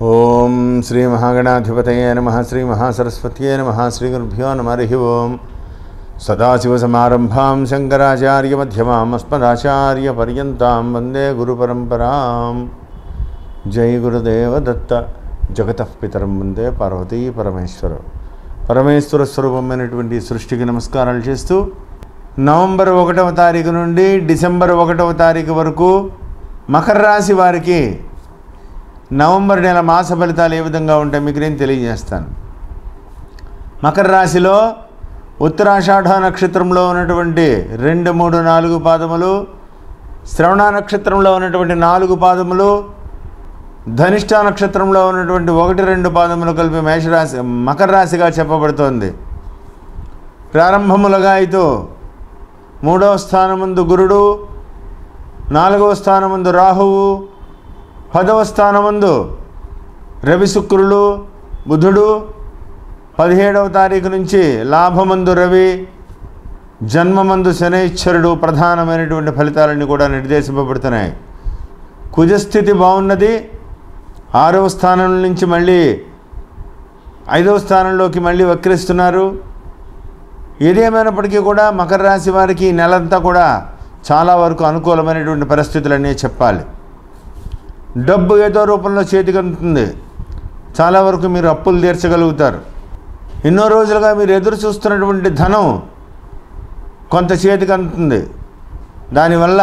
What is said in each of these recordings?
ఓం శ్రీ మహాగణాధిపతయే నమః. శ్రీ మహాసరస్వత్యే నమః. శ్రీ గురుభ్యో నమః. హరి ఓం. సదాశివసమారంభాం శంకరాచార్యమధ్యమాం అస్మదాచార్యపర్యంతాం వందే గురుపరంపరాం. జై గురుదేవ దత్త. జగతః పితరం వందే పార్వతీ పరమేశ్వర స్వరూపమైనటువంటి సృష్టికి నమస్కారాలు చేస్తూ నవంబర్ 1వ తారీఖు నుండి డిసెంబర్ 1వ తారీఖు వరకు మకర రాశి వారికి నవంబర్ నెల మాస ఫలితాలు ఏ విధంగా ఉంటాయి మీకు నేను తెలియజేస్తాను. మకర రాశిలో ఉత్తరాషాఢ నక్షత్రంలో ఉన్నటువంటి 2, 3, 4 పాదములు, శ్రవణ నక్షత్రంలో ఉన్నటువంటి 4 పాదములు, ధనిష్ట నక్షత్రంలో ఉన్నటువంటి 1, 2 పాదములు కలిపి మేషరాశి మకర రాశిగా చెప్పబడుతోంది. ప్రారంభములుగా అయితే 3వ స్థానమందు గురుడు, 4వ స్థానమందు రాహువు, 10వ స్థానమందు రవి శుక్రులు బుధుడు, 17వ తారీఖు నుంచి లాభమందు రవి, జన్మమందు శనైశ్వరుడు ప్రధానమైనటువంటి ఫలితాలన్నీ కూడా నిర్దేశింపబడుతున్నాయి. కుజస్థితి బాగున్నది. 6వ స్థానం నుంచి మళ్ళీ 5వ స్థానంలోకి మళ్ళీ వక్రిస్తున్నారు. ఏదేమైనప్పటికీ కూడా మకర రాశి వారికి నెలంతా కూడా చాలా వరకు అనుకూలమైనటువంటి పరిస్థితులన్నీ చెప్పాలి. డబ్బు ఏదో రూపంలో చేతికి అందుతుంది. చాలా వరకు మీరు అప్పులు తీర్చగలుగుతారు. ఎన్నో రోజులుగా మీరు ఎదురు చూస్తున్నటువంటి ధనం కొంత చేతికి అందుతుంది. దానివల్ల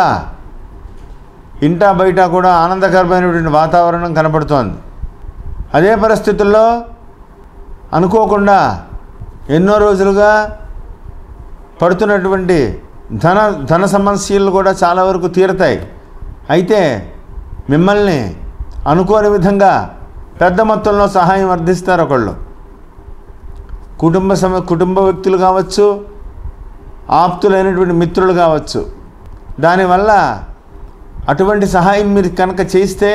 ఇంటా బయట కూడా ఆనందకరమైనటువంటి వాతావరణం కనపడుతోంది. అదే పరిస్థితుల్లో అనుకోకుండా ఎన్నో రోజులుగా పడుతున్నటువంటి ధన సమస్యలు కూడా చాలా వరకు తీరతాయి. అయితే మిమ్మల్ని అనుకోని విధంగా పెద్ద మొత్తంలో సహాయం అందిస్తారు ఒకళ్ళు. కుటుంబ వ్యక్తులు కావచ్చు, ఆప్తులైనటువంటి మిత్రులు కావచ్చు. దానివల్ల అటువంటి సహాయం మీరు కనుక చేస్తే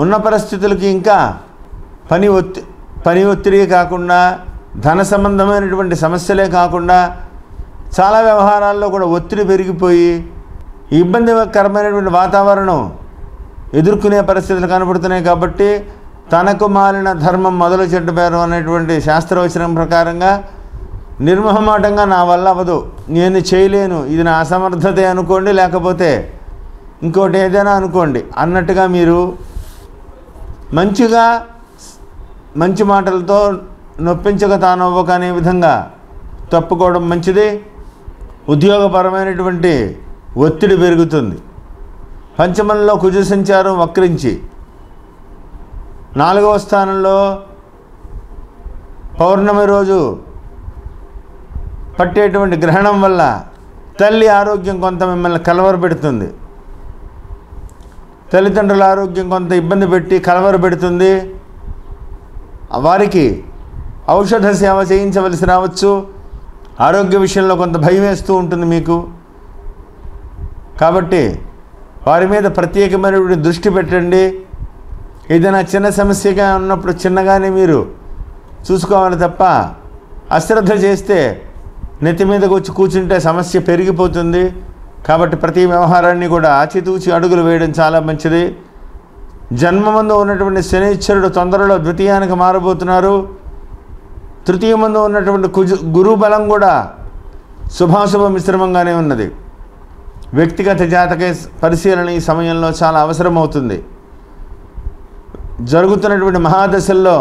ఉన్న పరిస్థితులకి ఇంకా పని ఒత్తిడి కాకుండా, ధన సంబంధమైనటువంటి సమస్యలే కాకుండా చాలా వ్యవహారాల్లో కూడా ఒత్తిడి పెరిగిపోయి ఇబ్బందికరమైనటువంటి వాతావరణం ఎదుర్కొనే పరిస్థితులు కనబడుతున్నాయి. కాబట్టి తనకు మాలిన ధర్మం మొదలు చెడ్డ పేరు అనేటువంటి శాస్త్రవచనం ప్రకారంగా నిర్మోహమాటంగా నా వల్ల అవ్వదు, నేను చేయలేను, ఇది నా అసమర్థతే అనుకోండి, లేకపోతే ఇంకోటి ఏదైనా అనుకోండి అన్నట్టుగా మీరు మంచి మాటలతో నొప్పించక తానవ్వక అనే విధంగా తప్పుకోవడం మంచిది. ఉద్యోగపరమైనటువంటి ఒత్తిడి పెరుగుతుంది. పంచమంలో కుజ సంచారం వక్రించి 4వ స్థానంలో పౌర్ణమి రోజు పట్టేటువంటి గ్రహణం వల్ల తల్లి ఆరోగ్యం కొంత మిమ్మల్ని కలవరపెడుతుంది. తల్లిదండ్రుల ఆరోగ్యం కొంత ఇబ్బంది పెట్టి కలవరపెడుతుంది. వారికి ఔషధ సేవ చేయించవలసి రావచ్చు. ఆరోగ్య విషయంలో కొంత భయం వేస్తూ ఉంటుంది మీకు. కాబట్టి వారి మీద ప్రత్యేకమైనటువంటి దృష్టి పెట్టండి. ఏదైనా చిన్న సమస్యగా ఉన్నప్పుడు చిన్నగానే మీరు చూసుకోవాలి తప్ప అశ్రద్ధ చేస్తే నెత్తి మీదకి వచ్చి కూర్చుంటే సమస్య పెరిగిపోతుంది. కాబట్టి ప్రతి వ్యవహారాన్ని కూడా ఆచితూచి అడుగులు వేయడం చాలా మంచిది. జన్మమందు ఉన్నటువంటి శనైశ్వరుడు తొందరలో ద్వితీయానికి మారబోతున్నారు. తృతీయమందు ఉన్నటువంటి గురు బలం కూడా శుభాశుభ మిశ్రమంగానే ఉన్నది. వ్యక్తిగత జాతక పరిశీలన ఈ సమయంలో చాలా అవసరమవుతుంది. జరుగుతున్నటువంటి మహాదశల్లో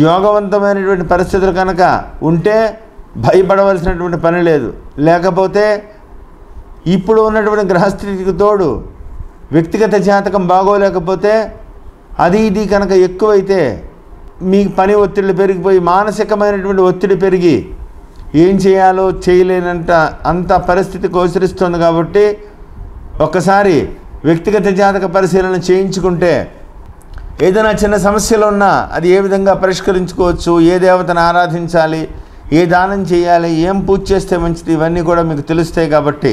యోగవంతమైనటువంటి పరిస్థితులు కనుక ఉంటే భయపడవలసినటువంటి పని లేదు. లేకపోతే ఇప్పుడు ఉన్నటువంటి గ్రహస్థితికి తోడు వ్యక్తిగత జాతకం బాగోలేకపోతే అది ఇది కనుక ఎక్కువైతే మీ పని ఒత్తిడి పెరిగిపోయి మానసికమైనటువంటి ఒత్తిడి పెరిగి ఏం చేయాలో చేయలేనంత అంత పరిస్థితి గోచరిస్తుంది. కాబట్టి ఒక్కసారి వ్యక్తిగత జాతక పరిశీలన చేయించుకుంటే ఏదైనా చిన్న సమస్యలు ఉన్నా అది ఏ విధంగా పరిష్కరించుకోవచ్చు, ఏ దేవతను ఆరాధించాలి, ఏ దానం చేయాలి, ఏం పూజ చేస్తే మంచిది, ఇవన్నీ కూడా మీకు తెలుస్తాయి. కాబట్టి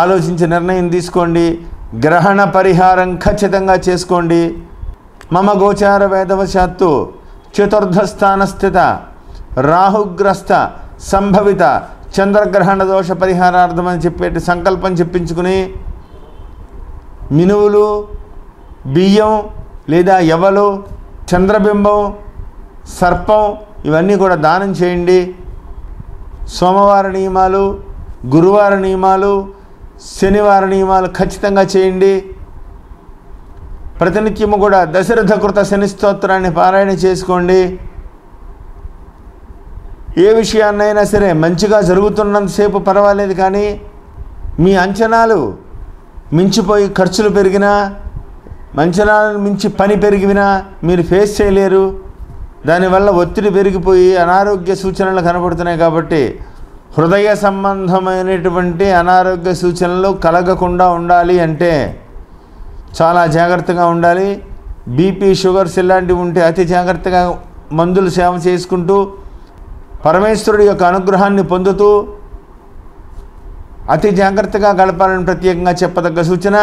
ఆలోచించి నిర్ణయం తీసుకోండి. గ్రహణ పరిహారం ఖచ్చితంగా చేసుకోండి. మమ గోచార వేదవశాత్తు చతుర్థ స్థానస్థిత రాహుగ్రస్త సంభవిత చంద్రగ్రహణ దోష పరిహారార్థమని చెప్పేటి సంకల్పం చెప్పించుకుని మినువులు, బియ్యం, లేదా ఎవలు, చంద్రబింబం, సర్పం ఇవన్నీ కూడా దానం చేయండి. సోమవార నియమాలు, గురువార నియమాలు, శనివార నియమాలు ఖచ్చితంగా చేయండి. ప్రతినిత్యము కూడా దశరథ కృత శని స్తోత్రాన్ని పారాయణ చేసుకోండి. ఏ విషయాన్నైనా సరే మంచిగా జరుగుతున్నంతసేపు పర్వాలేదు, కానీ మీ అంచనాలు మించిపోయి ఖర్చులు పెరిగినా, అంచనాలను మించి పని పెరిగినా మీరు ఫేస్ చేయలేరు. దానివల్ల ఒత్తిడి పెరిగిపోయి అనారోగ్య సూచనలు కనబడుతున్నాయి. కాబట్టి హృదయ సంబంధమైనటువంటి అనారోగ్య సూచనలు కలగకుండా ఉండాలి అంటే చాలా జాగ్రత్తగా ఉండాలి. బీపీ, షుగర్స్ ఇలాంటివి ఉంటే అతి జాగ్రత్తగా మందులు సేవ చేసుకుంటూ పరమేశ్వరుడి యొక్క అనుగ్రహాన్ని పొందుతూ అతి జాగ్రత్తగా గడపాలని ప్రత్యేకంగా చెప్పదగ్గ సూచన.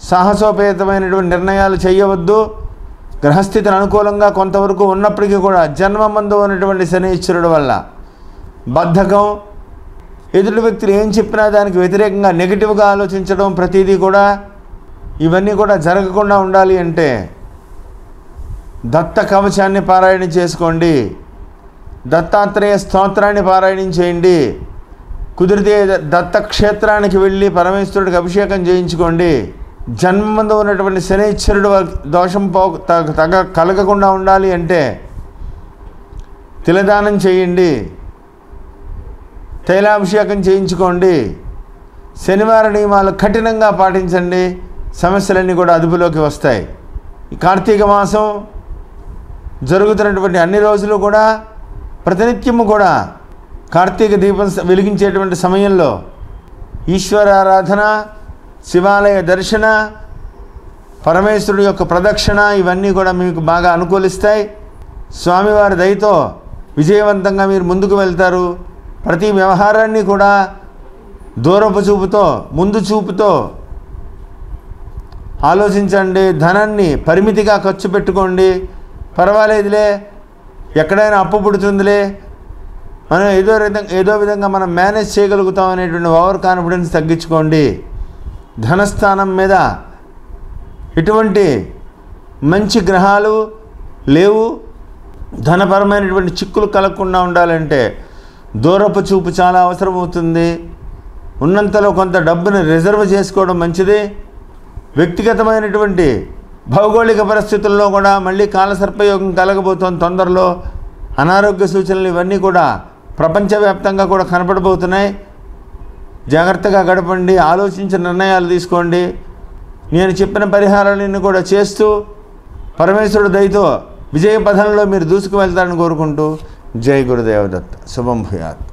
సాహసోపేతమైనటువంటి నిర్ణయాలు చేయవద్దు. గ్రహస్థితిని అనుకూలంగా కొంతవరకు ఉన్నప్పటికీ కూడా జన్మమందు ఉన్నటువంటి శనీశ్వరుడు వల్ల బద్ధకం, ఎదుటి వ్యక్తులు ఏం చెప్పినా దానికి వ్యతిరేకంగా నెగిటివ్గా ఆలోచించడం, ప్రతిదీ కూడా ఇవన్నీ కూడా జరగకుండా ఉండాలి అంటే దత్త కవచాన్ని పారాయణ చేసుకోండి. దత్తాత్రేయ స్తోత్రాన్ని పారాయణం చేయండి. కుదిరితే దత్తక్షేత్రానికి వెళ్ళి పరమేశ్వరుడికి అభిషేకం చేయించుకోండి. జన్మందు ఉన్నటువంటి శనీశ్వరుడు దోషం కలగకుండా ఉండాలి అంటే తిలదానం చేయండి, తైలాభిషేకం చేయించుకోండి. శనివార నియమాలు కఠినంగా పాటించండి. సమస్యలన్నీ కూడా అదుపులోకి వస్తాయి. ఈ కార్తీక మాసం జరుగుతున్నటువంటి అన్ని రోజులు కూడా ప్రతినిత్యము కూడా కార్తీక దీపం వెలిగించేటువంటి సమయంలో ఈశ్వరారాధన, శివాలయ దర్శన, పరమేశ్వరుడు యొక్క ప్రదక్షిణ ఇవన్నీ కూడా మీకు బాగా అనుకూలిస్తాయి. స్వామివారి దయతో విజయవంతంగా మీరు ముందుకు వెళ్తారు. ప్రతి వ్యవహారాన్ని కూడా దూరపు చూపుతో, ముందు చూపుతో ఆలోచించండి. ధనాన్ని పరిమితిగా ఖర్చు పెట్టుకోండి. పర్వాలేదులే, ఎక్కడైనా అప్పు పుడుతుందిలే, మనం ఏదో విధంగా మనం మేనేజ్ చేయగలుగుతాం అనేటువంటి ఓవర్ కాన్ఫిడెన్స్ తగ్గించుకోండి. ధనస్థానం మీద ఎటువంటి మంచి గ్రహాలు లేవు. ధనపరమైనటువంటి చిక్కులు కలగకుండా ఉండాలంటే దూరపు చూపు చాలా అవసరమవుతుంది. ఉన్నంతలో కొంత డబ్బుని రిజర్వ్ చేసుకోవడం మంచిది. వ్యక్తిగతమైనటువంటి భౌగోళిక పరిస్థితుల్లో కూడా మళ్ళీ కాలసర్పయోగం కలగబోతోంది తొందరలో. అనారోగ్య సూచనలు ఇవన్నీ కూడా ప్రపంచవ్యాప్తంగా కూడా కనపడబోతున్నాయి. జాగ్రత్తగా గడపండి, ఆలోచించి నిర్ణయాలు తీసుకోండి. నేను చెప్పిన పరిహారాలన్నీ కూడా చేస్తూ పరమేశ్వరుడు దయతో విజయ పథంలో మీరు దూసుకు వెళ్తారని కోరుకుంటూ జై గురుదేవదత్త. శుభం భూయాత్.